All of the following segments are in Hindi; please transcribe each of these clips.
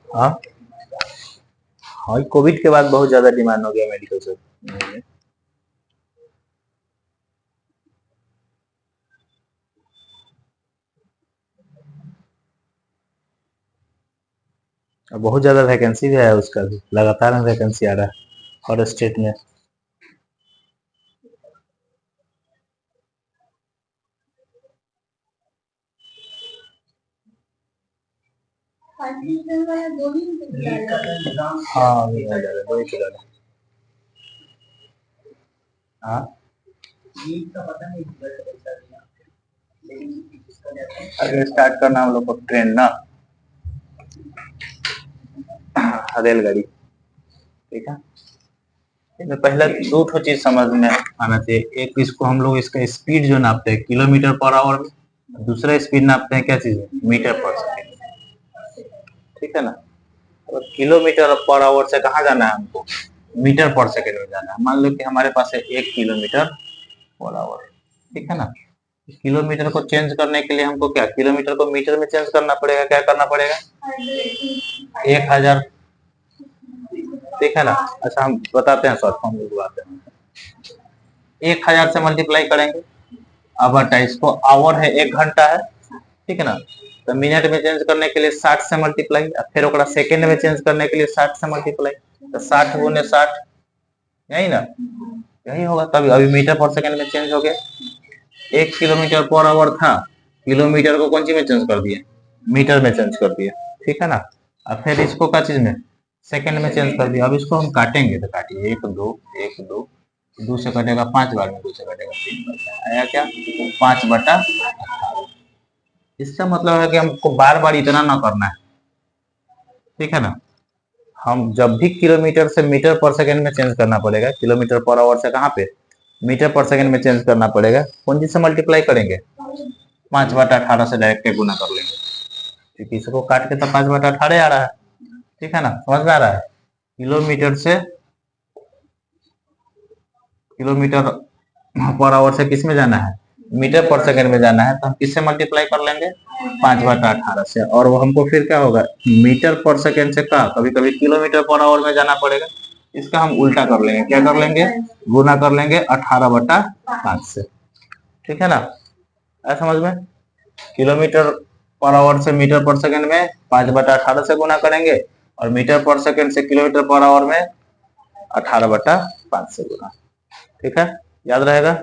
हाँ हाँ, कोविड के बाद बहुत ज्यादा डिमांड हो गया मेडिकल से। और बहुत ज्यादा वैकेंसी भी है उसका भी, लगातार वैकेंसी आ रहा है हर स्टेट में। हाँ नहीं हो जा रहा, 2 ही चला रहा। हाँ अगर स्टार्ट करना हम लोग को ट्रेन ना, रेलगाड़ी, ठीक है। इसमें पहला दो ठो चीज समझ में आना चाहिए। एक, इसको हम लोग इसका स्पीड जो नापते हैं किलोमीटर पर आवर में, दूसरा स्पीड नापते हैं क्या चीज, मीटर पर सेकेंड, ठीक है ना। और किलोमीटर पर आवर से कहाँ जाना है हमको, मीटर पर सेकेंड में जाना है। मान लो कि हमारे पास है 1 किलोमीटर पर आवर, ठीक है ना। किलोमीटर को चेंज करने के लिए हमको क्या, किलोमीटर को मीटर में चेंज करना पड़ेगा, क्या करना पड़ेगा, 1000, ठीक है ना। अच्छा हम बताते हैं, शॉर्ट फॉर्म में बताते हैं। 1000 से मल्टीप्लाई करेंगे, अब बटा इसको, आवर है 1 घंटा है, ठीक है ना। तो मिनट में चेंज करने के लिए 60 से मल्टीप्लाई, फिर ओकरा सेकंड में चेंज करने के लिए 60 से मल्टीप्लाई, तो 60 गुने 60, यही ना, यही होगा। तभी अभी मीटर पर सेकंड में चेंज हो गया। 1 किलोमीटर पर आवर था, किलोमीटर को कौन सी में चेंज कर दिए, मीटर में चेंज कर दिए, ठीक है ना। अब फिर इसको क्या चीज में, सेकंड में चेंज कर दिया। अब इसको हम काटेंगे तो काटिए, 1 2 1 2, 2 से कटेगा 5 बार में, 2 से कटेगा 3 बार, आया क्या, 5/18। इसका मतलब है कि हमको बार बार इतना ना करना है, ठीक है ना। हम जब भी किलोमीटर से मीटर पर सेकंड में चेंज करना पड़ेगा, किलोमीटर पर आवर से कहाँ पे, मीटर पर सेकंड में चेंज करना पड़ेगा, कौन चीज से मल्टीप्लाई करेंगे, 5/18 से डायरेक्ट गुना कर लेंगे, क्योंकि इसको काट के तो 5/18 आ रहा है, ठीक है ना, समझ में आ रहा है। किलोमीटर से, किलोमीटर पर आवर से किस में जाना है, मीटर पर सेकंड में जाना है, तो हम किससे मल्टीप्लाई कर लेंगे, 5/18 से। और वो हमको फिर क्या होगा, मीटर पर सेकंड से का कभी कभी किलोमीटर पर आवर में जाना पड़ेगा, इसका हम उल्टा कर लेंगे, क्या कर लेंगे, गुना कर लेंगे 18/5 से, ठीक है ना। ऐसा समझ में, किलोमीटर पर आवर से मीटर पर सेकंड में 5/18 से गुना करेंगे, और मीटर पर सेकंड से किलोमीटर पर आवर में 18/5 से गुना, ठीक है, याद रहेगा।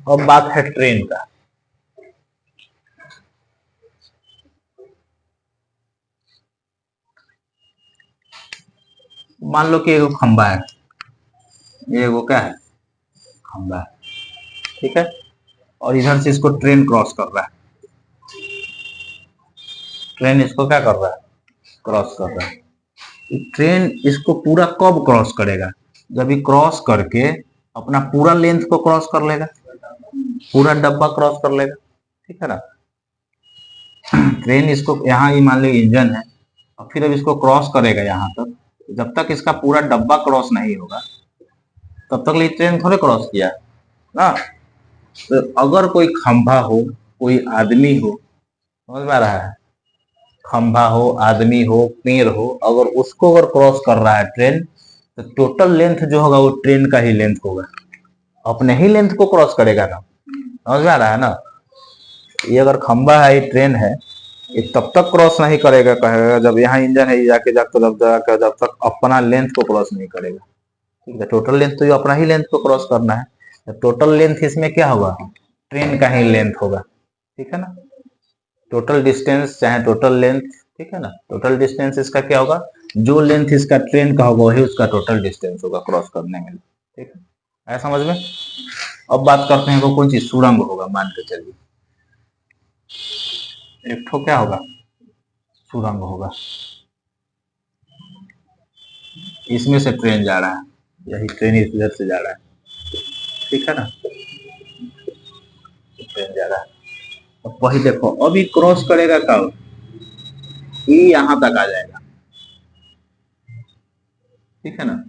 अब बात है ट्रेन का। मान लो कि एगो खंबा है, ये एगो क्या है, खंबा है, ठीक है। और इधर से इसको ट्रेन क्रॉस कर रहा है, ट्रेन इसको क्या कर रहा है, क्रॉस कर रहा है। ट्रेन इसको पूरा कब क्रॉस करेगा, जब ये क्रॉस करके अपना पूरा लेंथ को क्रॉस कर लेगा, पूरा डब्बा क्रॉस कर लेगा, ठीक है ना। ट्रेन इसको यहाँ ही मान लो इंजन है, और फिर अब इसको क्रॉस करेगा यहाँ तक, जब तक इसका पूरा डब्बा क्रॉस नहीं होगा तब तक ये ट्रेन थोड़े क्रॉस किया ना। तो अगर कोई खंभा हो, कोई आदमी हो, समझ में आ रहा है, खंभा हो, आदमी हो, पेड़ हो, अगर उसको अगर क्रॉस कर रहा है ट्रेन, तो टोटल लेंथ जो होगा वो ट्रेन का ही लेंथ होगा, अपने ही लेंथ को क्रॉस करेगा ना, समझ में आ रहा है ना। ये अगर खंबा है, ये ट्रेन है, ये तब तक क्रॉस नहीं करेगा, कहेगा जब यहाँ इंजन है, जाके जाकर जब तक अपना लेंथ को क्रॉस नहीं करेगा, ठीक है। टोटल लेंथ तो ये अपना ही लेंथ को क्रॉस करना है, तो टोटल लेंथ इसमें क्या होगा, ट्रेन का ही लेंथ होगा, ठीक है ना। टोटल डिस्टेंस चाहे टोटल लेंथ, ठीक है ना, टोटल डिस्टेंस इसका क्या होगा, जो लेंथ इसका ट्रेन का होगा वही उसका टोटल डिस्टेंस होगा क्रॉस करने में, ठीक है, आया समझ में। अब बात करते हैं वो कौन सी सुरंग होगा, मान के चलिए एक ठो क्या होगा, सुरंग होगा, इसमें से ट्रेन जा रहा है, यही ट्रेन इधर से जा रहा है, ठीक है ना, ट्रेन जा रहा है। अब वही देखो, अभी क्रॉस करेगा कब, ये यहां तक आ जाएगा, ठीक है ना।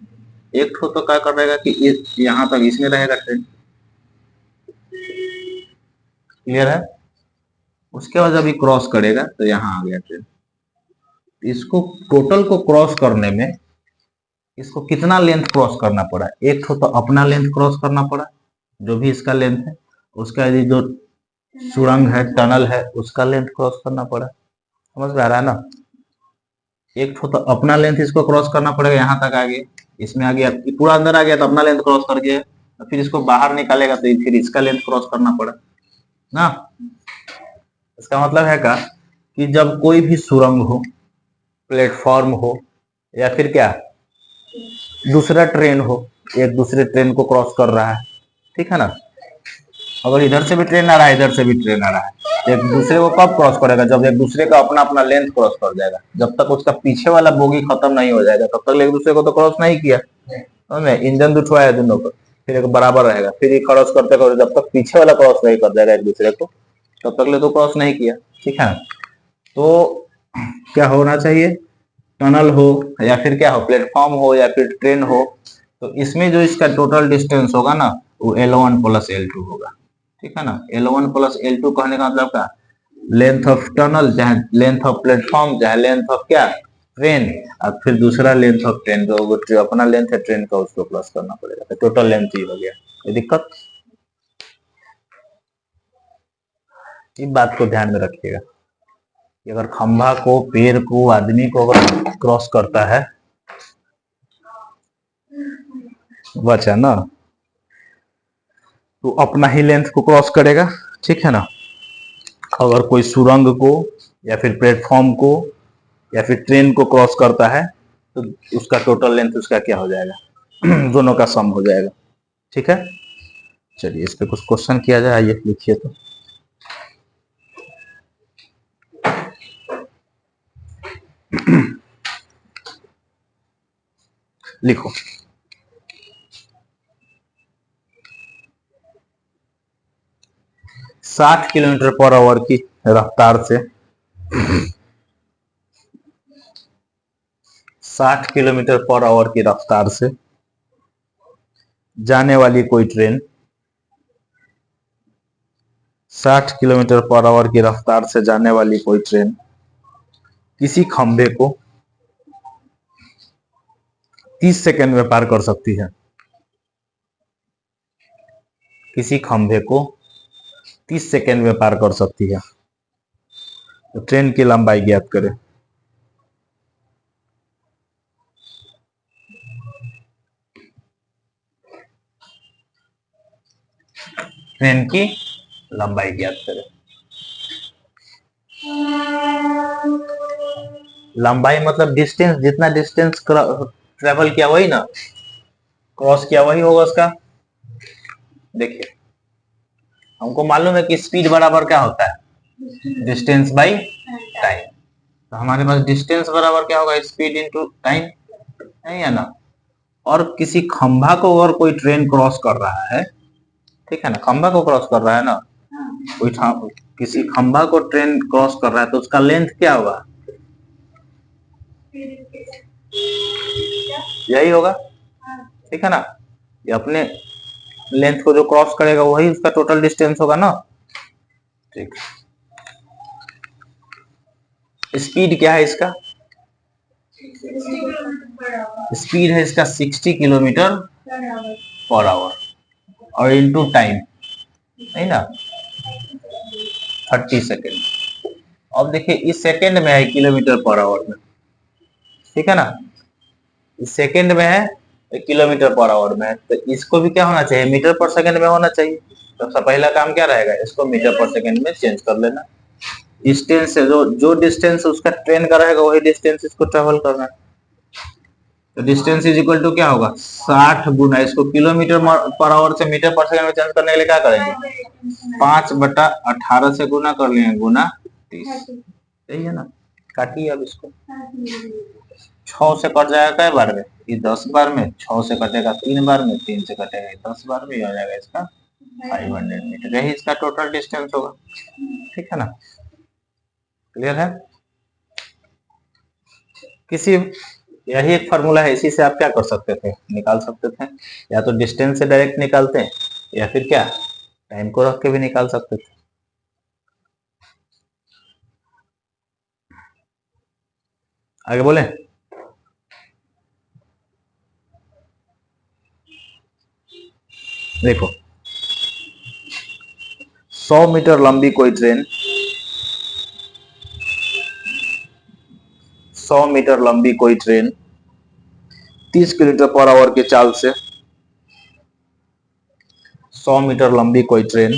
एक ठो तो क्या कर रहेगा कि यहाँ तक इसमें रहेगा ट्रेन, क्लियर है। उसके बाद जब ये क्रॉस करेगा तो यहाँ आ गया ट्रेन। इसको टोटल को क्रॉस करने में इसको कितना लेंथ क्रॉस करना पड़ा, एक तो अपना लेंथ क्रॉस करना पड़ा जो भी इसका लेंथ है, उसका यदि जो सुरंग है टनल है उसका लेंथ क्रॉस करना पड़ा, समझ में आ रहा है ना। एक तो अपना लेंथ इसको क्रॉस करना पड़ेगा, यहाँ तक आ गया, इसमें आ गया, पूरा अंदर आ गया तो अपना लेंथ क्रॉस कर गया, फिर इसको बाहर निकालेगा तो फिर इसका लेंथ क्रॉस करना पड़ा ना। इसका मतलब है का कि जब कोई भी सुरंग हो, प्लेटफॉर्म हो, या फिर क्या दूसरा ट्रेन हो, एक दूसरे ट्रेन को क्रॉस कर रहा है, ठीक है ना। अगर इधर से भी ट्रेन आ रहा है इधर से भी ट्रेन आ रहा है, एक दूसरे को कब क्रॉस करेगा, जब एक दूसरे का अपना अपना लेंथ क्रॉस कर जाएगा। जब तक उसका पीछे वाला बोगी खत्म नहीं हो जाएगा तब तक एक दूसरे को तो क्रॉस नहीं किया, समझ, इंजन दुठवा है दोनों को, फिर एक बराबर रहेगा, फिर क्रॉस करते करते जब तक पीछे वाला क्रॉस नहीं कर जाएगा एक दूसरे को तब तक ले तो क्रॉस नहीं किया, ठीक है ना। तो क्या होना चाहिए, टनल हो या फिर क्या हो, प्लेटफॉर्म हो या फिर ट्रेन हो, तो इसमें जो इसका टोटल डिस्टेंस होगा ना वो L1 प्लस L2 होगा, ठीक है ना। L1 प्लस L2 कहने का मतलब क्या, लेंथ ऑफ टनल चाहे लेंथ ऑफ प्लेटफॉर्म चाहे लेंथ ऑफ क्या ट्रेन, और फिर दूसरा लेंथ ऑफ ट्रेन जो अपना लेंथ है ट्रेन का उसको प्लस करना पड़ेगा, तो टोटल लेंथ ही हो गया। ये दिक्कत, इस बात को ध्यान में रखिएगा कि अगर खंभा को, पेड़ को, आदमी को अगर क्रॉस करता है, बचा ना, तो अपना ही लेंथ को क्रॉस करेगा, ठीक है ना। अगर कोई सुरंग को या फिर प्लेटफॉर्म को या फिर ट्रेन को क्रॉस करता है तो उसका टोटल लेंथ उसका क्या हो जाएगा दोनों का सम हो जाएगा, ठीक है। चलिए इस पे कुछ क्वेश्चन किया जाए, आइए लिखिए तो। लिखो, 60 किलोमीटर पर आवर की रफ्तार से 60 किलोमीटर पर आवर की रफ्तार से जाने वाली कोई ट्रेन 60 किलोमीटर पर आवर की रफ्तार से जाने वाली कोई ट्रेन किसी खंभे को 30 सेकंड में पार कर सकती है। किसी खंभे को 30 सेकंड में पार कर सकती है, तो ट्रेन की लंबाई ज्ञात करें। ट्रेन की लंबाई ज्ञात करें। लंबाई मतलब डिस्टेंस, जितना डिस्टेंस ट्रेवल किया वही ना, क्रॉस किया वही होगा उसका। देखिए हमको मालूम है कि स्पीड बराबर क्या होता है, डिस्टेंस बाई टाइम, तो हमारे पास डिस्टेंस बराबर क्या होगा, स्पीड इंटू टाइम, नहीं है ना। और किसी खंभा को अगर कोई ट्रेन क्रॉस कर रहा है, ठीक है ना, खंभा को क्रॉस कर रहा है ना, कोई किसी खंभा को ट्रेन क्रॉस कर रहा है तो उसका लेंथ क्या होगा, यही होगा, ठीक है ना। ये अपने लेंथ को जो क्रॉस करेगा वही उसका टोटल डिस्टेंस होगा ना, ठीक। स्पीड क्या है इसका, स्पीड है इसका 60 किलोमीटर पर आवर और इनटू टाइम, नहीं ना, 30 सेकेंड। अब देखिए इस सेकेंड में है किलोमीटर पर आवर में, ठीक है ना, इस सेकेंड में है किलोमीटर पर आवर में, तो इसको भी क्या होना चाहिए, मीटर पर सेकेंड में होना चाहिए। तो सबसे पहला काम क्या रहेगा, इसको मीटर पर सेकेंड में चेंज कर लेना। डिस्टेंस है जो डिस्टेंस उसका ट्रेन का रहेगा वही डिस्टेंस इसको ट्रेवल करना है, तो डिस्टेंस इज इक्वल टू क्या होगा 60 गुना, इसको किलोमीटर पर आवर से मीटर पर सेकंड में चेंज करने के लिए क्या करेंगे, 5/18 से गुना कर लेंगे, गुना 30, सही है ना। काटिए अब इसको, 6 से कट जाएगा कई बार में, ये 10 बार में, 6 से कटेगा 3 बार में, 3 से कटेगा 10 बार में, हो जाएगा इसका 500 मीटर, यही इसका टोटल डिस्टेंस होगा, ठीक है ना। क्लियर है। किसी यही एक फॉर्मूला है, इसी से आप क्या कर सकते थे, निकाल सकते थे। या तो डिस्टेंस से डायरेक्ट निकालते हैं, या फिर क्या, टाइम को रख के भी निकाल सकते थे। आगे बोले। देखो, 100 मीटर लंबी कोई ट्रेन, 100 मीटर लंबी कोई ट्रेन 30 किलोमीटर पर आवर की चाल से, 100 मीटर लंबी कोई ट्रेन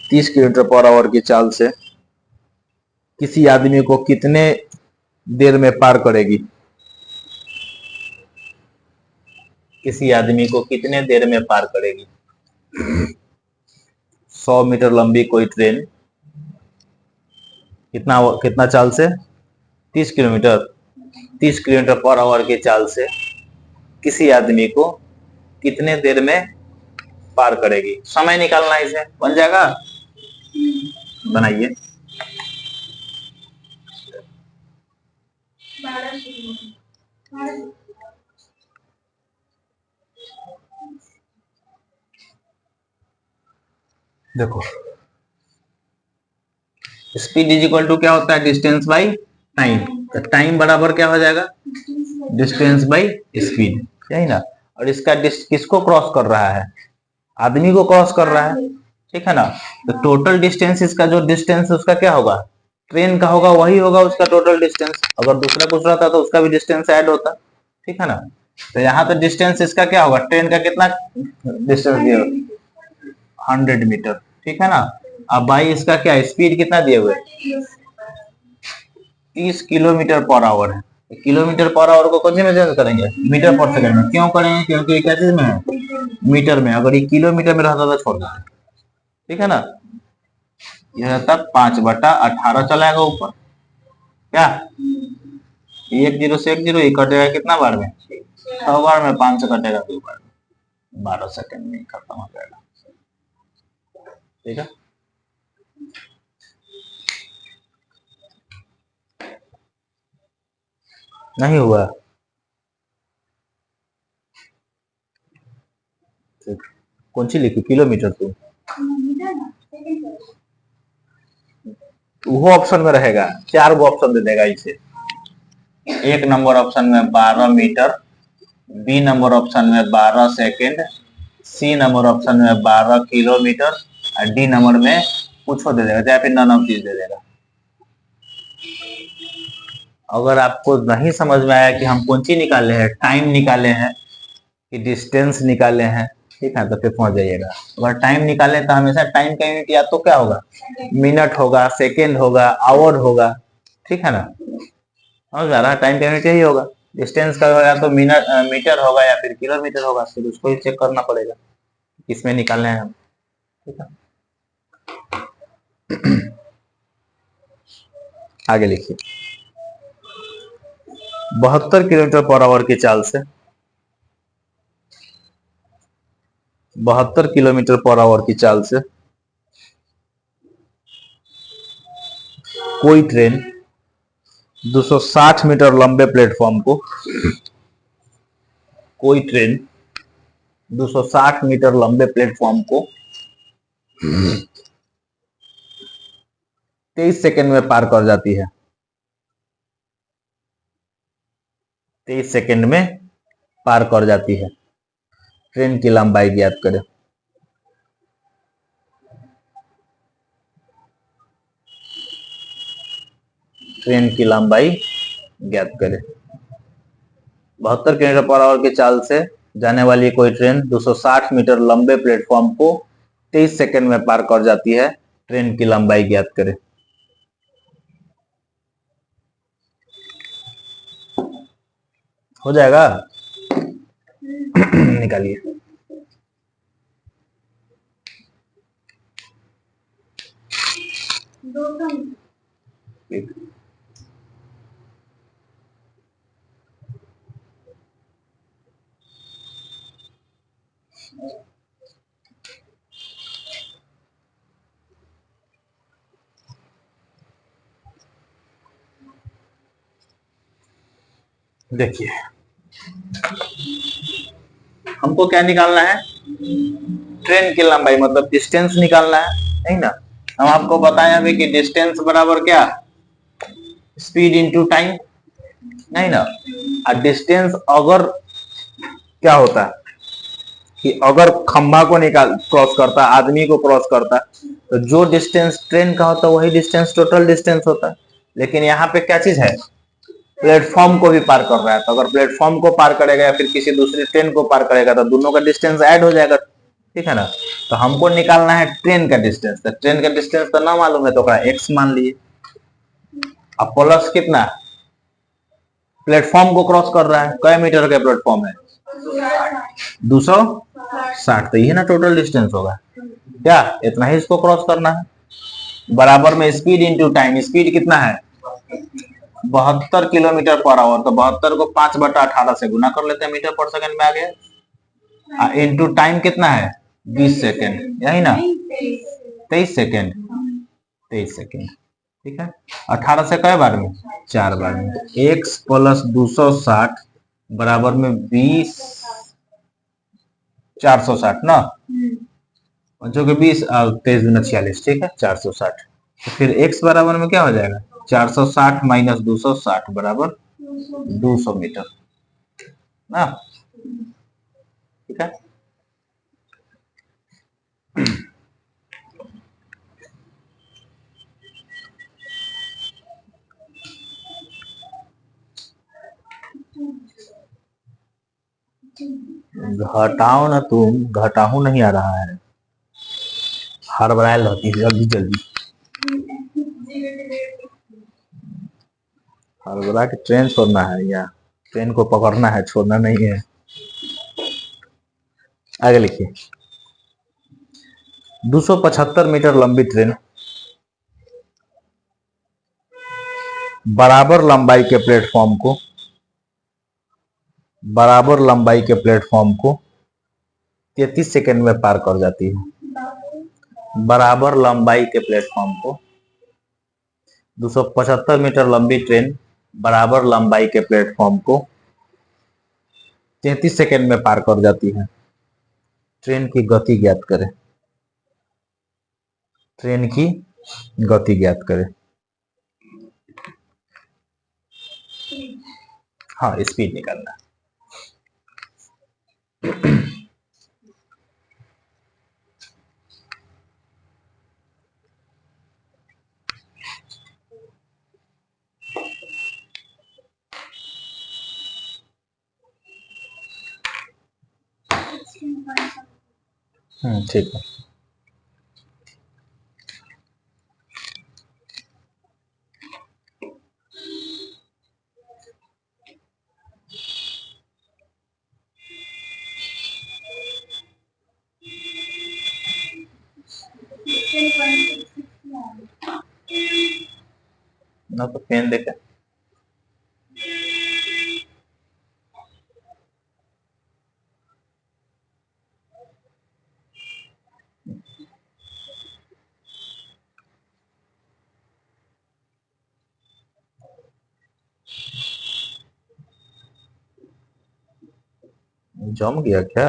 30 किलोमीटर पर आवर की चाल से किसी आदमी को कितने देर में पार करेगी? किसी आदमी को कितने देर में पार करेगी? 100 मीटर लंबी कोई ट्रेन कितना कितना चाल से, 30 किलोमीटर, 30 किलोमीटर पर आवर की चाल से किसी आदमी को कितने देर में पार करेगी? समय निकालना है, इसे बन जाएगा, बनाइए। देखो, स्पीड इज इक्वल टू क्या होता है, डिस्टेंस बाई टाइम। तो टाइम बराबर क्या हो जाएगा, डिस्टेंस बाई स्पीड, यही ना। और इसका किसको क्रॉस कर रहा है, आदमी को क्रॉस कर रहा है, ठीक है ना। तो टोटल डिस्टेंस, इसका जो डिस्टेंस उसका क्या होगा, ट्रेन का होगा, वही होगा उसका टोटल डिस्टेंस। अगर दूसरा कुछ रहता तो उसका भी डिस्टेंस ऐड होता, ठीक है ना। तो यहाँ तो डिस्टेंस इसका क्या होगा, ट्रेन का कितना डिस्टेंस दिया, 100 मीटर, ठीक है ना। अब भाई इसका क्या स्पीड कितना दिए हुए, 30 किलोमीटर पर आवर है। किलोमीटर पर आवर को कौन में चेंज करेंगे, मीटर पर सेकंड में। क्यों करेंगे, क्योंकि ये क्या चीज में है, मीटर में। अगर ये किलोमीटर में रहता तो छोड़ देते, ठीक है ना। यह रहता 5/18 चला जाएगा ऊपर, क्या 1 0 से 1 0 ही कटेगा कितना बार में, 100 बार में, 5 से कटेगा 2 बार, 12 सेकंड में खत्म हो जाएगा, ठीक है। नहीं हुआ, कौन सी लिखी, किलोमीटर तो वो ऑप्शन में रहेगा, 4 गो ऑप्शन दे देगा इसे। एक नंबर ऑप्शन में 12 मीटर, बी नंबर ऑप्शन में 12 सेकेंड, सी नंबर ऑप्शन में 12 किलोमीटर, और डी नंबर में कुछ दे देगा, या फिर नन ऑफ दे देगा। अगर आपको नहीं समझ में आया कि हम कौन सी निकाले हैं, टाइम निकाले हैं कि डिस्टेंस निकाले हैं, ठीक है, तो फिर पहुंच जाइएगा। अगर टाइम निकाले तो हमेशा टाइम का यूनिट या तो क्या होगा, मिनट होगा, सेकेंड होगा, आवर होगा, ठीक है ना। समझ में आ रहा है, टाइम का यूनिट यही होगा। डिस्टेंस का या तो मिनट मीटर होगा या फिर किलोमीटर होगा, फिर उसको ही चेक करना पड़ेगा किसमें निकालना है हम, ठीक है। आगे लिखिए, 72 किलोमीटर पर आवर की चाल से, 72 किलोमीटर पर आवर की चाल से कोई ट्रेन 260 मीटर लंबे प्लेटफॉर्म को, कोई ट्रेन 260 मीटर लंबे प्लेटफॉर्म को 23 सेकंड में पार कर जाती है, 23 सेकंड में पार कर जाती है। ट्रेन की लंबाई ज्ञात करें। ट्रेन की लंबाई ज्ञात करें। 72 किलोमीटर पर आवर की चाल से जाने वाली कोई ट्रेन 260 मीटर लंबे प्लेटफॉर्म को 23 सेकंड में पार कर जाती है। ट्रेन की लंबाई ज्ञात करें। हो जाएगा, निकालिए। देखिए हमको क्या निकालना है, ट्रेन की लंबाई मतलब डिस्टेंस निकालना है, नहीं ना। हम आपको बताए अभी कि डिस्टेंस बराबर क्या, स्पीड इनटू टाइम, नहीं ना। और डिस्टेंस अगर क्या होता है कि अगर खंभा को निकाल क्रॉस करता, आदमी को क्रॉस करता, तो जो डिस्टेंस ट्रेन का होता है वही डिस्टेंस टोटल डिस्टेंस होता है। लेकिन यहाँ पे क्या चीज है, प्लेटफॉर्म को भी पार कर रहा है, तो अगर प्लेटफॉर्म को पार करेगा या फिर किसी दूसरी ट्रेन को पार करेगा तो दोनों का डिस्टेंस ऐड हो जाएगा, ठीक है ना। तो हमको निकालना है ट्रेन का डिस्टेंस, तो ट्रेन का डिस्टेंस तो ना मालूम है तो एक्स मान लिए। अब प्लस कितना, प्लेटफॉर्म को क्रॉस कर रहा है, कई मीटर का प्लेटफॉर्म है, 260, तो ये ना टोटल डिस्टेंस होगा क्या, इतना ही इसको क्रॉस करना है। बराबर में स्पीड इंटू टाइम, स्पीड कितना है 72 किलोमीटर पर आवर, तो 72 को 5/18 से गुना कर लेते हैं, मीटर पर सेकंड में आ गया। इंटू टाइम कितना है 20 सेकेंड, यही ना 23 सेकेंड, 23 सेकेंड, ठीक है। 18 से कई बार में, 4 बार में। x प्लस 260 बराबर में 20 460 ना, जो कि 20 और 23 दूना 46, ठीक है 460। तो फिर x बराबर में क्या हो जाएगा, 460 माइनस 260 बराबर 200 मीटर ना, ठीक है। घटाओ ना तुम, घटाऊ नहीं आ रहा है, हड़बड़ाए रहती है जल्दी जल्दी, हड़बड़ा के ट्रेन छोड़ना है या ट्रेन को पकड़ना है, छोड़ना नहीं है। आगे लिखिए, 275 मीटर लंबी ट्रेन बराबर लंबाई के प्लेटफॉर्म को, बराबर लंबाई के प्लेटफॉर्म को 33 सेकंड में पार कर जाती है। बराबर लंबाई के प्लेटफॉर्म को 275 मीटर लंबी ट्रेन बराबर लंबाई के प्लेटफॉर्म को 33 सेकंड में पार कर जाती है। ट्रेन की गति ज्ञात करें, ट्रेन की गति ज्ञात करें। हाँ स्पीड निकालना है। ठीक है। ना तो पेन देखे, जम गया क्या,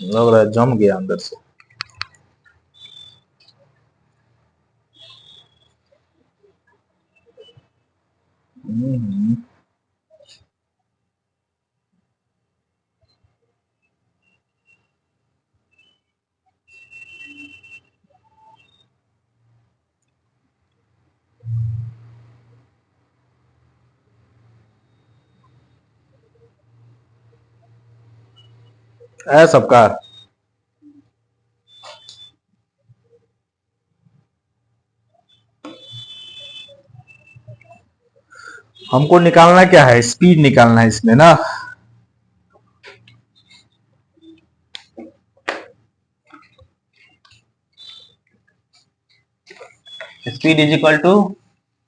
लग रहा है जम गया अंदर से। है सबका, हमको निकालना क्या है, स्पीड निकालना है इसमें ना। Speed is equal to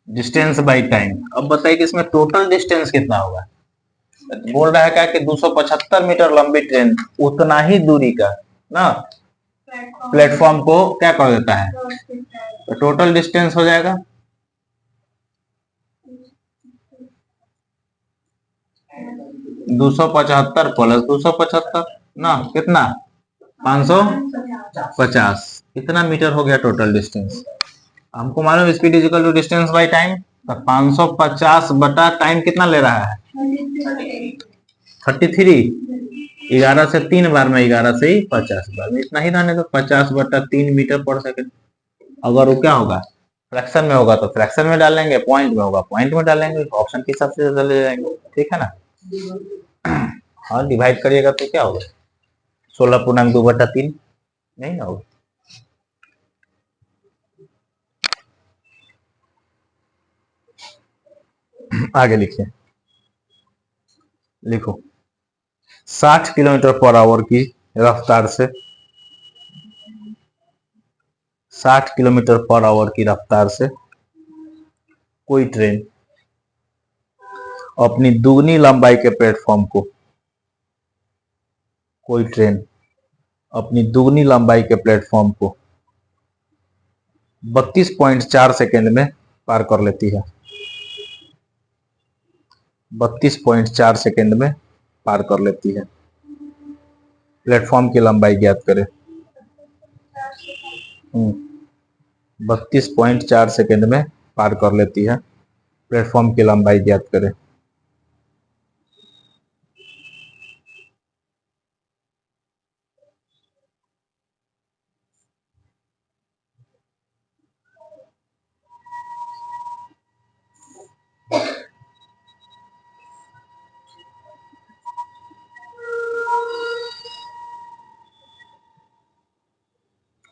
distance by time. अब बताइए कि इसमें टोटल डिस्टेंस कितना होगा। बोल रहा है क्या कि 275 मीटर लंबी ट्रेन उतना ही दूरी का ना प्लेटफॉर्म को क्या कर देता है, तो टोटल डिस्टेंस हो जाएगा 275 प्लस 275 ना कितना 550, कितना मीटर हो गया टोटल डिस्टेंस। हमको मालूम speed is equal to distance by time, तो 550 बटा टाइम कितना ले रहा है 33, 11 से 3 बार में 11 से ही 50 बार में इतना ही रहने दो, 50 बटा 3 मीटर पर सेकंड। अगर वो क्या होगा फ्रैक्शन में होगा तो फ्रैक्शन में डालेंगे, पॉइंट में होगा पॉइंट में डालेंगे, ऑप्शन के हिसाब से चले जाएंगे, ठीक है ना। हाँ डिवाइड करिएगा तो क्या होगा 16.2/3 नहीं ना होगा। आगे लिखिए, लिखो 60 किलोमीटर पर आवर की रफ्तार से 60 किलोमीटर पर आवर की रफ्तार से कोई ट्रेन अपनी दुगनी लंबाई के प्लेटफॉर्म को, कोई ट्रेन अपनी दुगनी लंबाई के प्लेटफॉर्म को 32.4 सेकेंड में पार कर लेती है, 32.4 सेकेंड में पार कर लेती है। प्लेटफॉर्म की लंबाई ज्ञात करें। 32.4 सेकेंड में पार कर लेती है, प्लेटफॉर्म की लंबाई ज्ञात करें।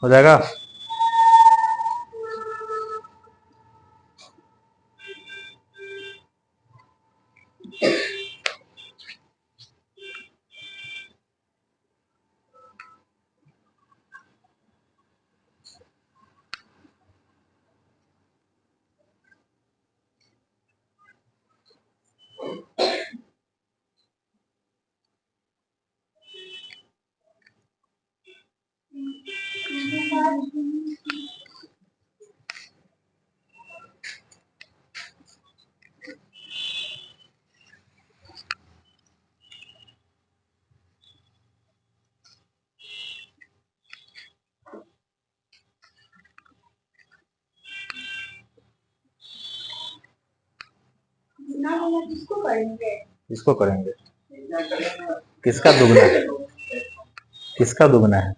हो जाएगा। किसको करेंगे, किसका दुगना है, किसका दुगना है।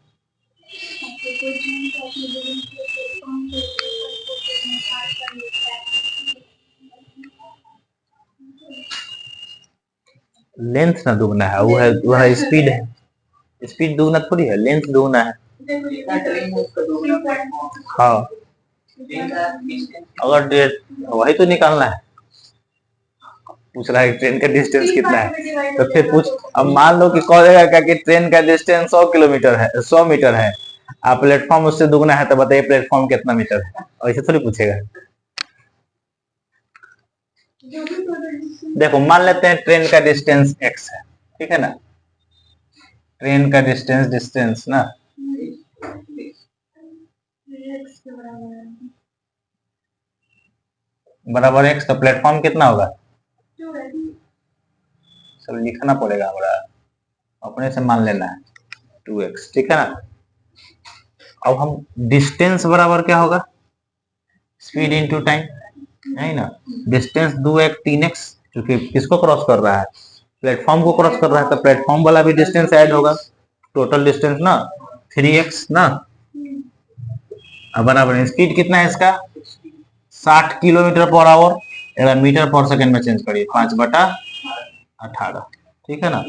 लेंथ ना दुगना है, वो है स्पीड है, स्पीड दुगना थोड़ी है, लेंथ दुगना है। हाँ अगर वही तो निकालना है, पूछ रहा है ट्रेन का डिस्टेंस कितना है, तो फिर पूछ, अब मान लो कि कहेगा क्या कि ट्रेन का डिस्टेंस 100 किलोमीटर है, 100 मीटर है, आप प्लेटफॉर्म उससे दुगना है, तो बताइए प्लेटफॉर्म कितना मीटर है, ऐसे थोड़ी पूछेगा। देखो मान लेते हैं ट्रेन का डिस्टेंस x है, ठीक है ना, ट्रेन का डिस्टेंस डिस्टेंस ना बराबर x, तो प्लेटफॉर्म कितना होगा, चलो लिखना पड़ेगा हमारा, अपने से मान लेना है 2x, ठीक है ना। अब हम डिस्टेंस बराबर क्या होगा स्पीड इनटू टाइम, नहीं ना, डिस्टेंस 2x 3x, क्योंकि किसको क्रॉस कर रहा है प्लेटफॉर्म को क्रॉस कर रहा है, तो प्लेटफॉर्म वाला भी डिस्टेंस ऐड होगा, टोटल डिस्टेंस ना 3x ना, अब बराबर स्पीड कितना है इसका 60 किलोमीटर पर आवर, अगर मीटर पर सेकंड में चेंज करिए 5/18, ठीक है ना,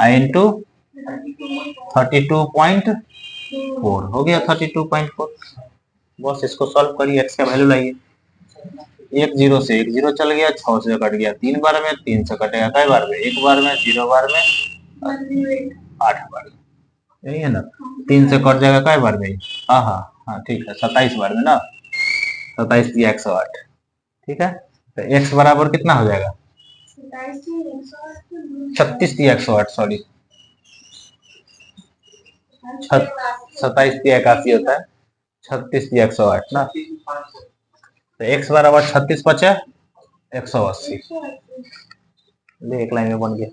इंटू 32.4 हो गया 32.4। बस इसको सॉल्व करिए, एक्स का वैल्यू लाइए, एक जीरो से एक जीरो चल गया, 6 से कट गया 3 बार में, 3 से कटेगा कई बार में, 1 बार में, 0 बार में, 8 बार में, यही है ना, 3 से कट जाएगा कई बार में, हाँ हाँ हाँ ठीक है 27 बार में ना, 27 दिया 108, ठीक है, तो x बराबर कितना हो जाएगा 36 दिया 108, सॉरी 27 दिया 81 होता है, 36 दिया 108 ना, तो x बराबर 36 बचे 180, ले एक लाइन में बन गया।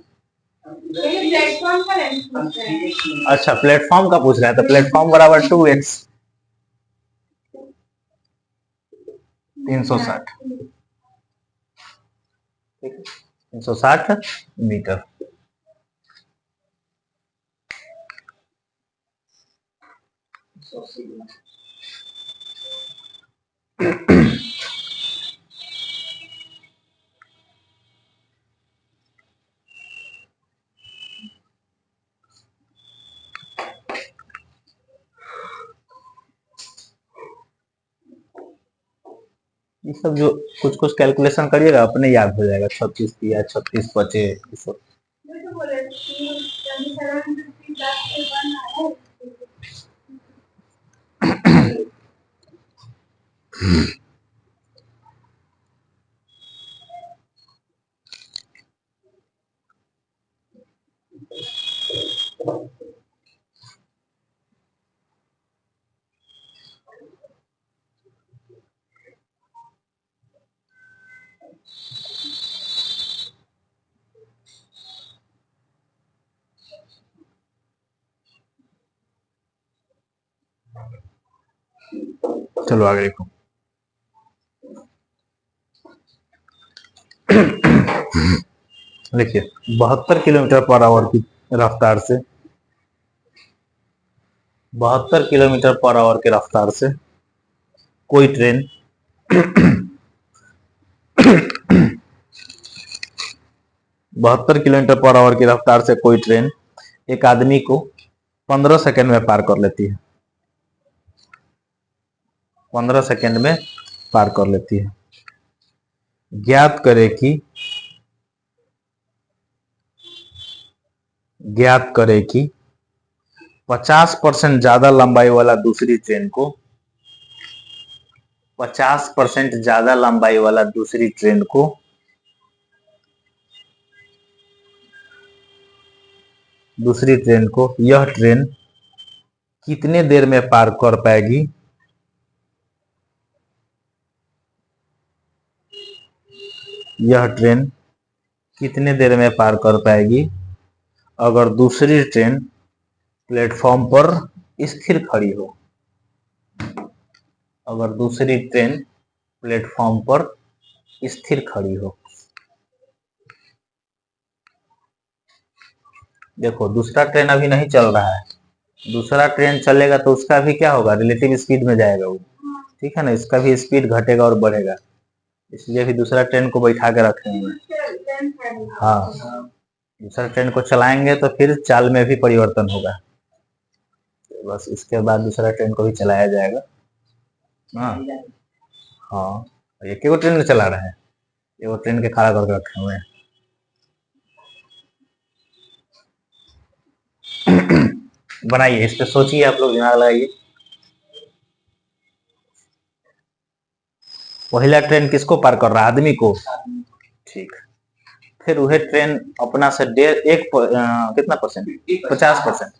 प्लेटफॉर्म का लेंथ पूछ रहे हैं। अच्छा, प्लेटफॉर्म का पूछ रहे हैं, तो प्लेटफॉर्म बराबर 2x 360, 360 मीटर। ये सब जो कुछ कुछ कैलकुलेशन करिएगा अपने याद हो जाएगा। 36 दिया, 36 बचे, ये सब। चलो आगे देखो। देखिए 72 किलोमीटर पर आवर की रफ्तार से, 72 किलोमीटर पर आवर की रफ्तार से कोई ट्रेन 72 किलोमीटर पर आवर की रफ्तार से कोई ट्रेन एक आदमी को 15 सेकंड में पार कर लेती है। 15 सेकंड में पार कर लेती है। ज्ञात करे कि 50% ज्यादा लंबाई वाला दूसरी ट्रेन को 50% ज्यादा लंबाई वाला दूसरी ट्रेन को यह ट्रेन कितने देर में पार कर पाएगी? यह ट्रेन कितने देर में पार कर पाएगी अगर दूसरी ट्रेन प्लेटफॉर्म पर स्थिर खड़ी हो? अगर दूसरी ट्रेन प्लेटफॉर्म पर स्थिर खड़ी हो। देखो दूसरा ट्रेन अभी नहीं चल रहा है, दूसरा ट्रेन चलेगा तो उसका भी क्या होगा, रिलेटिव स्पीड में जाएगा वो, ठीक है ना, इसका भी स्पीड घटेगा और बढ़ेगा, इसलिए भी दूसरा ट्रेन को बैठा के रखे हैं। हाँ, दूसरा ट्रेन को चलाएंगे तो फिर चाल में भी परिवर्तन होगा, तो बस इसके बाद दूसरा ट्रेन को भी चलाया जाएगा। हाँ हाँ, एक ही ट्रेन चला रहे हैं, ये ट्रेन के खड़ा करके रखे हुए हैं। बनाइए, इस पे सोचिए, आप लोग दिमाग लगाइए। पहला ट्रेन किसको पार कर रहा है? आदमी को। ठीक, फिर वह ट्रेन अपना से कितना परसेंट, 50%,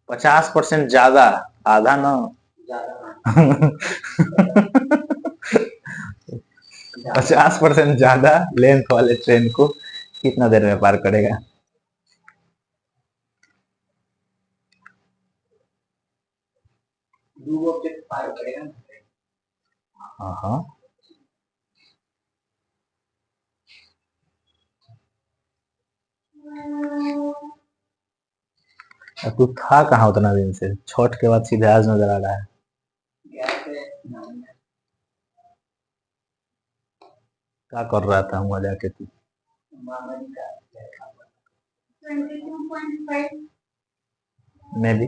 50% ज्यादा, आधा ना 50% ज्यादा लेंथ वाले ट्रेन को कितना देर में पार करेगा? हाँ हाँ, तू था कहाँ उतना दिन से? छठ के बाद सीधे आज नजर आ रहा है। क्या कर रहा था वहां जाके तू? 22.5 मैं भी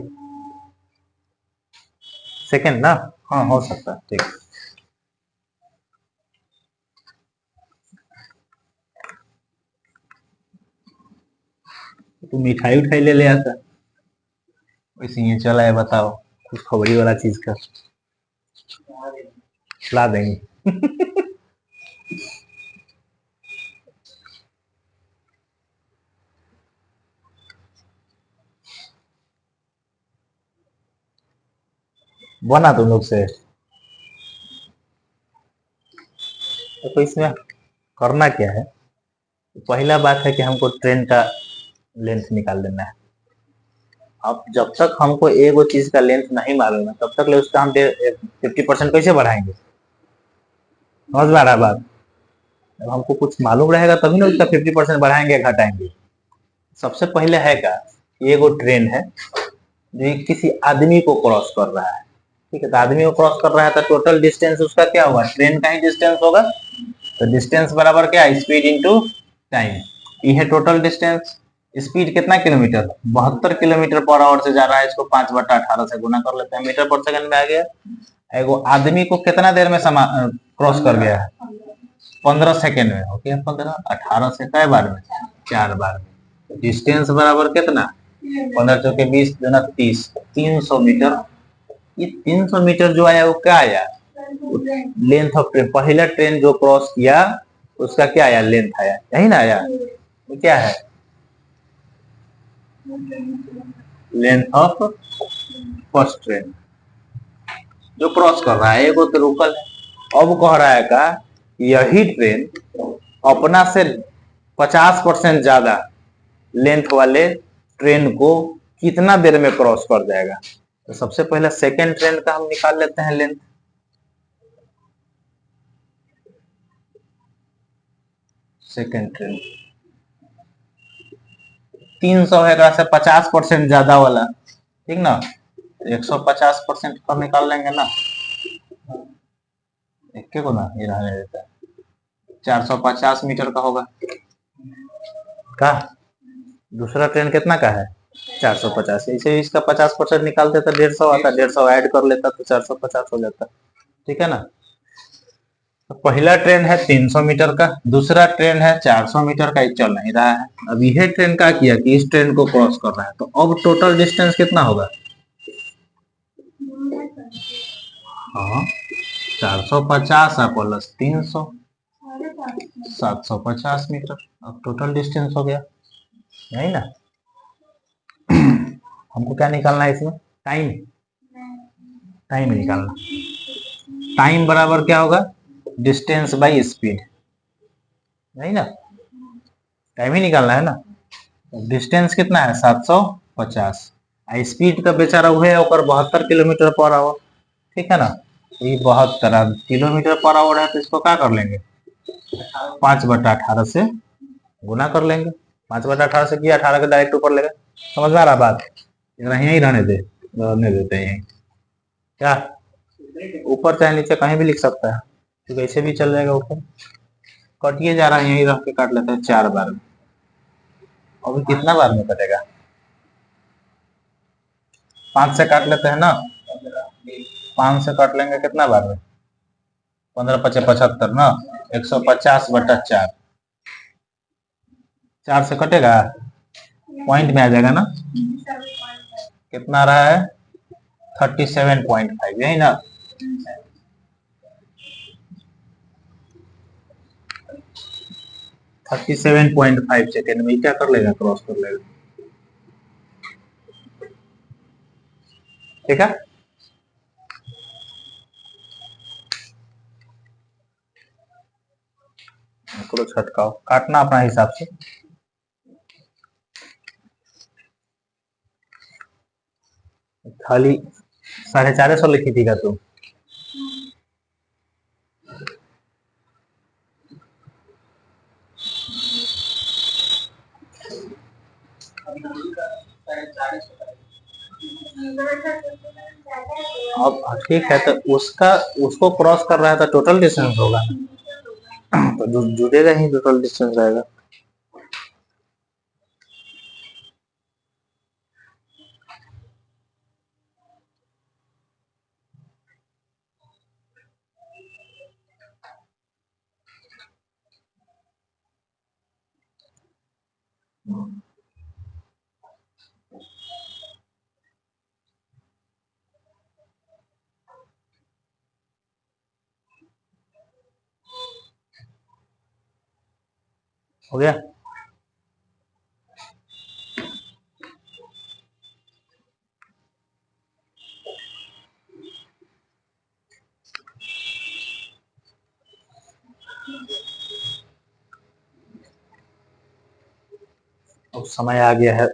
सेकंड ना, हाँ हो सकता है, ठीक। तू मिठाई उठाई ले आता, वैसे ये चला है, बताओ कुछ खबरी वाला चीज का ला देंगे। बना तुम लोग से, तो इसमें करना क्या है? पहला बात है कि हमको ट्रेन का लेंथ निकाल देना है। अब जब तक हमको एक चीज का लेंथ नहीं मालूम है तब तक उसका हम 50% कैसे बढ़ाएंगे? समझ में आ रहा है बात? जब हमको कुछ मालूम रहेगा तभी ना उसका 50% बढ़ाएंगे घटाएंगे। सबसे पहले है क्या, ये वो ट्रेन है जो किसी आदमी को क्रॉस कर रहा है। ठीक है, तो आदमी को क्रॉस कर रहा है तो टोटल डिस्टेंस उसका क्या होगा? ट्रेन का ही डिस्टेंस होगा। तो डिस्टेंस बराबर क्या है? Speed into time. ये है टोटल डिस्टेंस। स्पीड कितना किलोमीटर? 72 किलोमीटर पर आवर से जा रहा है। इसको 5/18 से गुना कर लेते हैं, मीटर पर सेकंड में आ गया। एगो आदमी को कितना देर में क्रॉस कर गया है? 15 सेकेंड में। हो गया 15, 18 से कई बार में? 4 बार में। डिस्टेंस बराबर कितना? 15 × 20 × 30, 300 मीटर। ये 300 मीटर जो आया वो क्या आया? Length of train. पहला ट्रेन जो क्रॉस किया उसका क्या आया? लेंथ आया, यही ना आया? ये क्या है? लेंथ ऑफ फर्स्ट ट्रेन जो क्रॉस कर रहा है। एगो तो रुकल है। अब कह रहा है का यही ट्रेन अपना से 50% ज्यादा लेंथ वाले ट्रेन को कितना देर में क्रॉस कर जाएगा? तो सबसे पहले सेकेंड ट्रेन का हम निकाल लेते हैं लेंथ। सेकेंड ट्रेन 300 है, से 50% ज्यादा वाला, ठीक ना? 150% का निकाल लेंगे ना। एक को ना ये रहने देता है। 450 मीटर का होगा का। दूसरा ट्रेन कितना का है? 450। इसे इसका 50% निकालते तो 150 आता, 150 ऐड कर लेता तो 450 हो जाता। ठीक है ना? तो पहला ट्रेन है 300 मीटर का, दूसरा ट्रेन है 400 मीटर का, ये चल नहीं रहा है। अब यह ट्रेन क्या किया कि इस ट्रेन को क्रॉस कर रहा है, तो अब टोटल डिस्टेंस कितना होगा? हाँ, 450 प्लस 300, 750 मीटर। अब टोटल डिस्टेंस हो गया, नहीं ना? हमको क्या निकालना है इसमें? टाइम। टाइम निकालना। टाइम बराबर क्या होगा? डिस्टेंस बाई स्पीड, नहीं ना? टाइम ही निकालना है ना। डिस्टेंस कितना है? 750। स्पीड का बेचारा हुए 72 किलोमीटर पर आवर। ठीक है ना? ये 72 किलोमीटर पर आवर है, तो इसको क्या कर लेंगे? 5/18 से गुना कर लेंगे। 5/18 से किया, 18 के डायरेक्ट ऊपर लेगा। समझ में आ रहा बात? यही रहने देते हैं यही। क्या ऊपर चाहे नीचे कहीं भी लिख सकता है, क्योंकि ऐसे भी चल जाएगा ऊपर। कटिए जा रहा है, यही रख के काट लेते हैं 4 बार में। अभी कितना बार में कटेगा? 5 से काट लेते हैं ना। 5 से काट लेंगे कितना बार में? 15×5 = 75 ना। 150/4। 4 से कटेगा, पॉइंट में आ जाएगा ना। कितना रहा है? 37.5, यही ना? 37.5 सेकेंड में क्या कर लेगा? क्रॉस कर लेगा। ठीक है। करो छटकाओ, काटना अपना हिसाब से। खाली 450 लिखी थी क्या तुम? अब ठीक है, तो उसका उसको क्रॉस कर रहा है तो टोटल डिस्टेंस होगा ना। तो जुड़ेगा ही, टोटल डिस्टेंस रहेगा। हो गया। अब समय आ गया है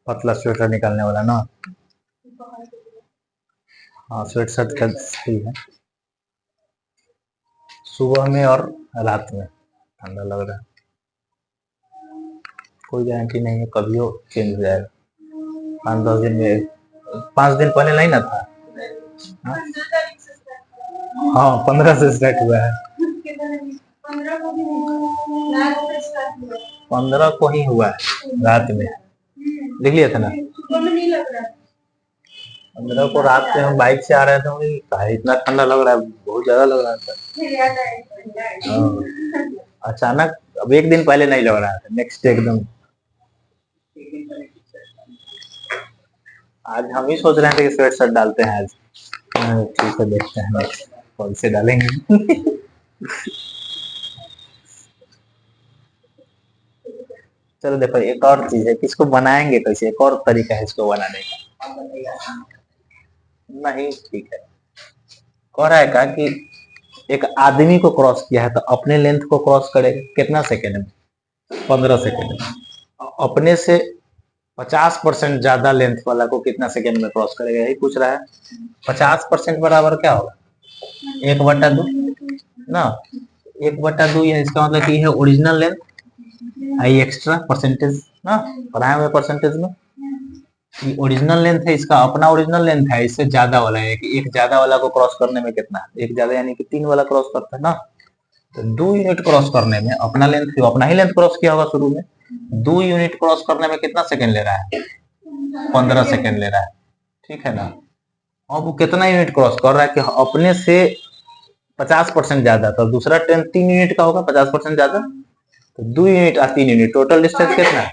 पतला स्वेटर निकालने वाला ना। हाँ, स्वेट शर्ट का सही है। सुबह में और रात में ठंडा लग रहा है, कोई गारंटी नहीं है, कभी हो चेंज हो जाएगा। 5-10 दिन में, 5 दिन पहले नहीं ना था। हाँ, हाँ 15 से स्टार्ट हुआ है। 15 को ही हुआ है रात में, देख लिया था ना। 15 को रात में हम बाइक से आ रहे थे, वही कहा इतना ठंडा लग रहा है, बहुत ज्यादा लग रहा था। हाँ, अचानक अब एक दिन पहले नहीं लग रहा था, नेक्स्ट डे एकदम। आज हम ही सोच रहे थे कि स्वेट शर्ट डालते हैं आज। ठीक है, देखते हैं नेक्स्ट कौन से डालेंगे। चलो देखो, एक और चीज है कि इसको बनाएंगे कैसे, एक और तरीका है इसको बनाने का। नहीं, ठीक है। कह रहा है का कि एक आदमी को क्रॉस किया है तो अपने लेंथ को क्रॉस करेगा कितना सेकेंड में? 15 सेकेंड में। अपने से 50% ज्यादा लेंथ वाला को कितना सेकेंड में क्रॉस करेगा, यही पूछ रहा है। 50% बराबर क्या होगा? 1/2 ना। 1/2 है, इसका मतलब कि है ओरिजिनल लेंथ आई एक्स्ट्रा परसेंटेज ना, पढ़ाए हुए परसेंटेज में। ये ओरिजिनल लेंथ है, इसका अपना ओरिजिनल लेंथ है, इससे ज्यादा वाला है कि एक ज्यादा वाला को क्रॉस करने में कितना, एक ज्यादा यानी कि 3 वाला क्रॉस करता है ना। तो 2 यूनिट क्रॉस करने में अपना लेंथ, अपना ही लेंथ क्रॉस किया होगा शुरू में, 2 यूनिट क्रॉस करने में कितना सेकंड ले रहा है? 15 सेकंड ले रहा है, ठीक है ना। अब वो कितना यूनिट क्रॉस कर रहा है कि अपने से 50% ज्यादा, तो दूसरा ट्रेन 3 यूनिट का होगा, 50% ज्यादा, तो 2 यूनिट और 3 यूनिट टोटल डिस्टेंस कितना है?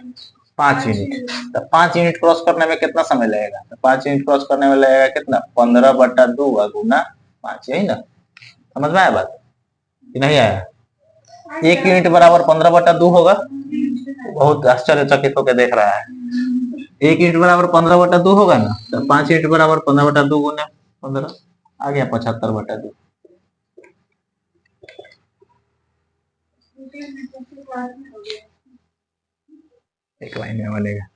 5 यूनिट। तो 5 यूनिट क्रॉस करने में कितना समय लगेगा? तो 5 यूनिट क्रॉस करने में लगेगा कितना? 15/2 गुना 5, यही ना। समझ में आया बात कि नहीं आया? 1 यूनिट बराबर 15/2 होगा। बहुत आश्चर्यचकित होकर देख रहा है। 1 यूनिट बराबर 15/2 होगा ना, तो 5 यूनिट बराबर 15/2 गुना 15 आ गया 75/2। एक लाइन में बनेगा।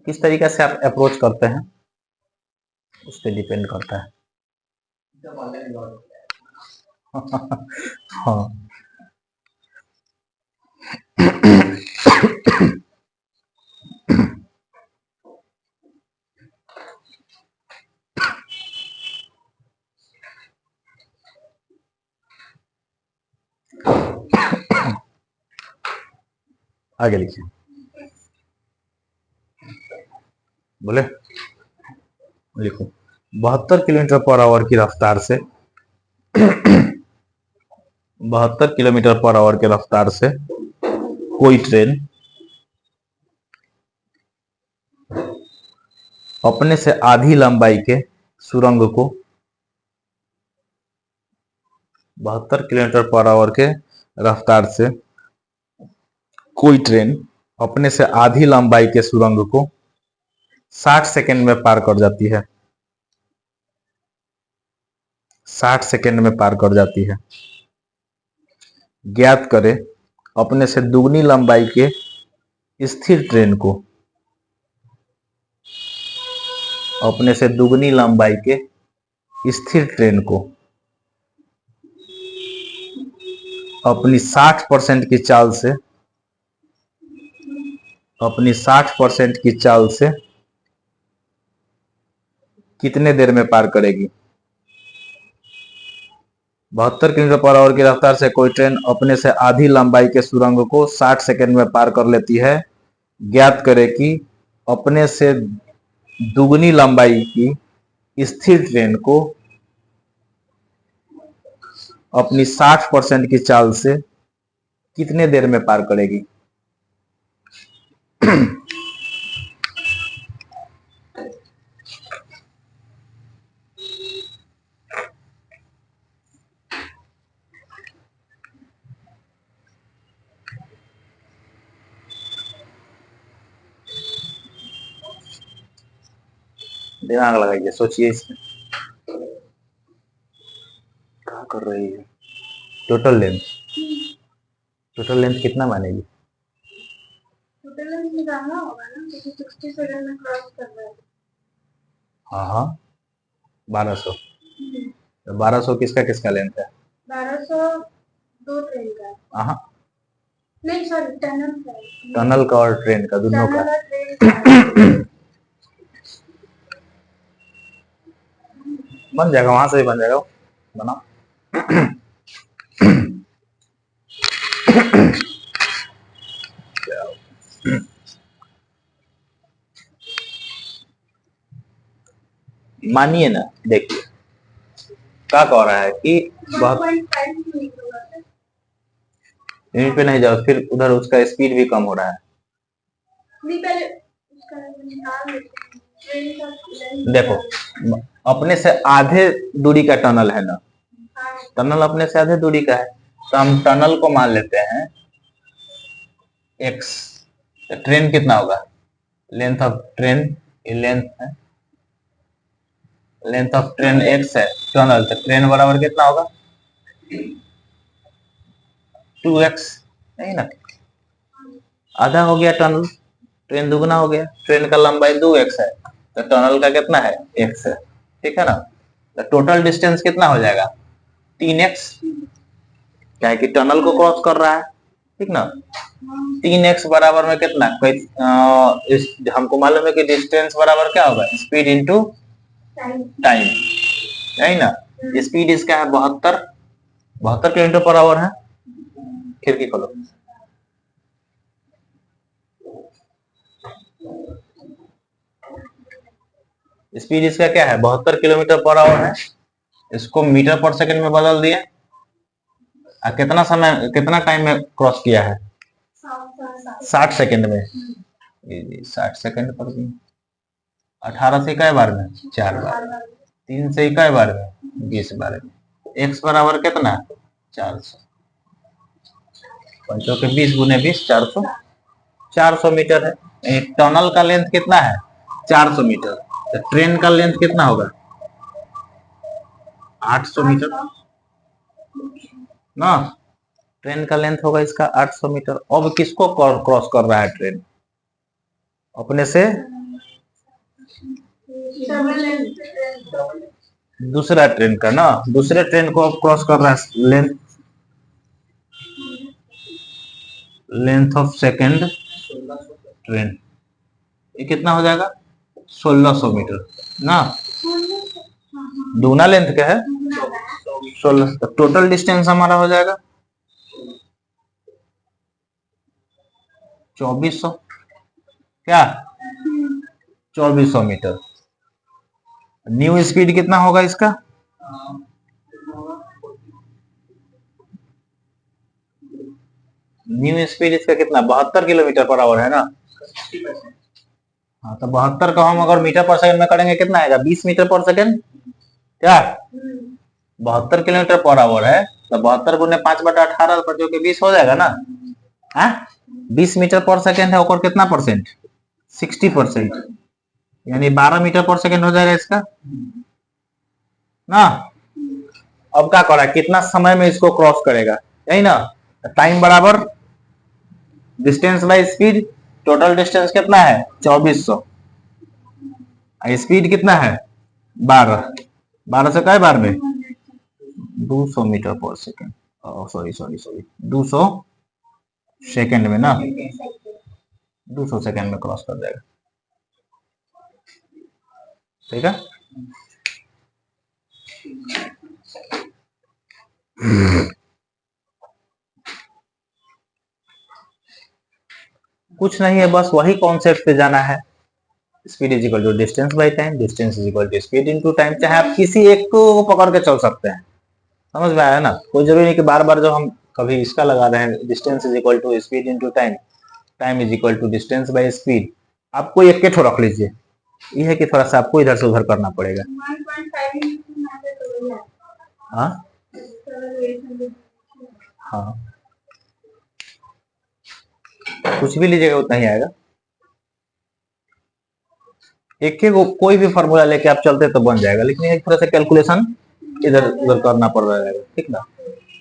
किस तरीके से आप अप्रोच करते हैं उस पर डिपेंड करता है। हाँ। आगे लिखिए, बोले लिखो। 72 किलोमीटर पर आवर की रफ्तार से 72 किलोमीटर पर आवर की रफ्तार से कोई ट्रेन अपने से आधी लंबाई के सुरंग को 72 किलोमीटर पर आवर के रफ्तार से कोई ट्रेन अपने से आधी लंबाई के सुरंग को 60 सेकंड में पार कर जाती है। 60 सेकंड में पार कर जाती है। ज्ञात करें अपने से दुगनी लंबाई के स्थिर ट्रेन को, अपने से दुगनी लंबाई के स्थिर ट्रेन को अपनी 60% की चाल से, अपनी 60% की चाल से कितने देर में पार करेगी? 72 किलोमीटर पर आवर की रफ्तार से कोई ट्रेन अपने से आधी लंबाई के सुरंग को 60 सेकंड में पार कर लेती है। ज्ञात करें कि अपने से दुगनी लंबाई की स्थिर ट्रेन को अपनी 60% की चाल से कितने देर में पार करेगी? दिमाग लगाइए, सोचिए इसमें। कर रही है। टोटल लेंथ कितना मानेगी? टोटल लेंथ निकालना होगा ना, क्योंकि 60 सेकंड में क्रॉस कर रहा है। हाँ 1200। तो 1200 किसका किसका लेंथ है? 1200 दो ट्रेन का। हाँ नहीं सॉरी, टनल का। टनल का और ट्रेन का, दोनों का। टनल और ट्रेन का। बन जाएगा, वहां से भी बन जाएगा, बनाओ। मानिए ना, देखिए क्या कह रहा है कि बहुत 1.5 मीटर होगा सर। यूनिट पे नहीं जाओ, फिर उधर उसका स्पीड भी कम हो रहा है। नहीं पहले उसका निकाल लेते हैं। ट्रेन का लेंथ देखो अपने से आधे दूरी का टनल है ना, हाँ, टनल अपने से आधे दूरी का है, तो हम टनल को मान लेते हैं x। तो ट्रेन कितना होगा? लेंथ ऑफ ट्रेन, ये लेंथ है, लेंथ ऑफ ट्रेन x है, टनल, तो ट्रेन बराबर कितना होगा? 2x। नहीं ना, आधा हो गया टनल, ट्रेन दुगना हो गया। ट्रेन का लंबाई 2x है, तो टनल का कितना है? x है, ठीक है ना। तो टोटल डिस्टेंस कितना हो जाएगा? 3x, क्या है कि टनल को क्रॉस कर रहा है, ठीक ना। 3x बराबर में कितना, हमको मालूम है कि डिस्टेंस बराबर क्या होगा? स्पीड इंटू टाइम, है ना। स्पीड इसका है 72 किलोमीटर पर आवर है। खिड़की खोलो। स्पीड इसका क्या है? 72 किलोमीटर पर आवर है। इसको मीटर पर सेकंड में बदल दिए, कितना समय, कितना टाइम में क्रॉस किया है? 60 सेकंड में। 60 सेकंड पर भी 18 से कई बार में? 4 बार। 3 से कई बार में? 20 बार में। एक्स बराबर कितना? 400। 5 के 20 गुने 20, 400। 400 मीटर है। एक टनल का लेंथ कितना है? 400 मीटर। तो ट्रेन का लेंथ कितना होगा? 800 मीटर ना। ट्रेन का लेंथ होगा इसका 800 मीटर। अब किसको क्रॉस कर रहा है ट्रेन? अपने से दूसरा ट्रेन का ना, दूसरे ट्रेन को अब क्रॉस कर रहा है। लेंथ ऑफ सेकंड ट्रेन, ये कितना हो जाएगा? 1600 मीटर ना। दूना लेंथ क्या है? 16। तो टोटल डिस्टेंस हमारा हो जाएगा 2400। क्या? 2400 मीटर। न्यू स्पीड कितना होगा इसका? न्यू स्पीड इसका कितना? 72 किलोमीटर पर आवर है ना। हाँ, तो 72 का हम अगर मीटर पर सेकंड में करेंगे कितना आएगा? 20 मीटर पर सेकंड। क्या? 72 किलोमीटर पर आवर है, तो 72 गुने 5/18 पर, जो कि 20 हो जाएगा ना। हाँ, 20 मीटर पर सेकंड है, और कितना परसेंट? 60%, यानी 12 मीटर पर सेकंड हो जाएगा इसका ना। अब क्या करा, कितना समय में इसको क्रॉस करेगा, यही ना। टाइम बराबर distance by speed. Total distance कितना है? 2400। स्पीड कितना है? 12। 12 से कई बार में? 200 मीटर पर सेकंड। सॉरी 200 सेकंड में ना। 200 सेकंड में क्रॉस कर जाएगा, ठीक है। कुछ नहीं है, बस वही कॉन्सेप्ट पे जाना है। Speed is equal to distance by time, distance is equal to speed into time. चाहे आप किसी एक को पकड़ के चल सकते हैं, समझ में आया ना। कोई जरूरी नहीं कि बार बार जब हम कभी इसका लगा रहे हैं, distance is equal to speed into time, time is equal to distance by speed, आपको एक के ठो रख लीजिए। ये है कि थोड़ा सा आपको इधर से उधर करना पड़ेगा। 1.5 हाँ हाँ, कुछ भी लीजिएगा उतना ही आएगा। एक को कोई भी फॉर्मूला लेके आप चलते तो बन जाएगा, लेकिन एक थोड़ा सा कैलकुलेशन इधर उधर करना पड़ रहा है, ठीक ना।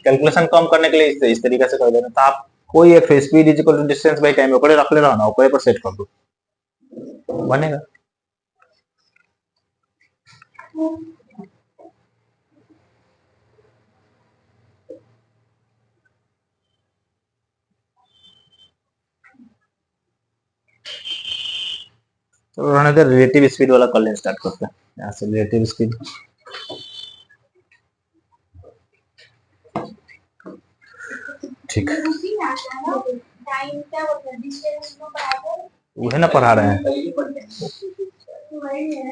कैलकुलेशन कम करने के लिए इस तरीके से कर देना। तो आप कोई एक speed is equal to distance by time ओकरे रख ले रहा ना, ओकरे पर सेट कर दो, बनेगा। तो रहने दे, रिलेटिव स्पीड वाला कर लें, स्टार्ट करते हैं यहाँ से। रिलेटिव स्पीड ठीक, उसी में आता है ना टाइम, क्या बोलते हैं डिस्टेंस को बराबर वही ना पढ़ा रहे हैं। वही है।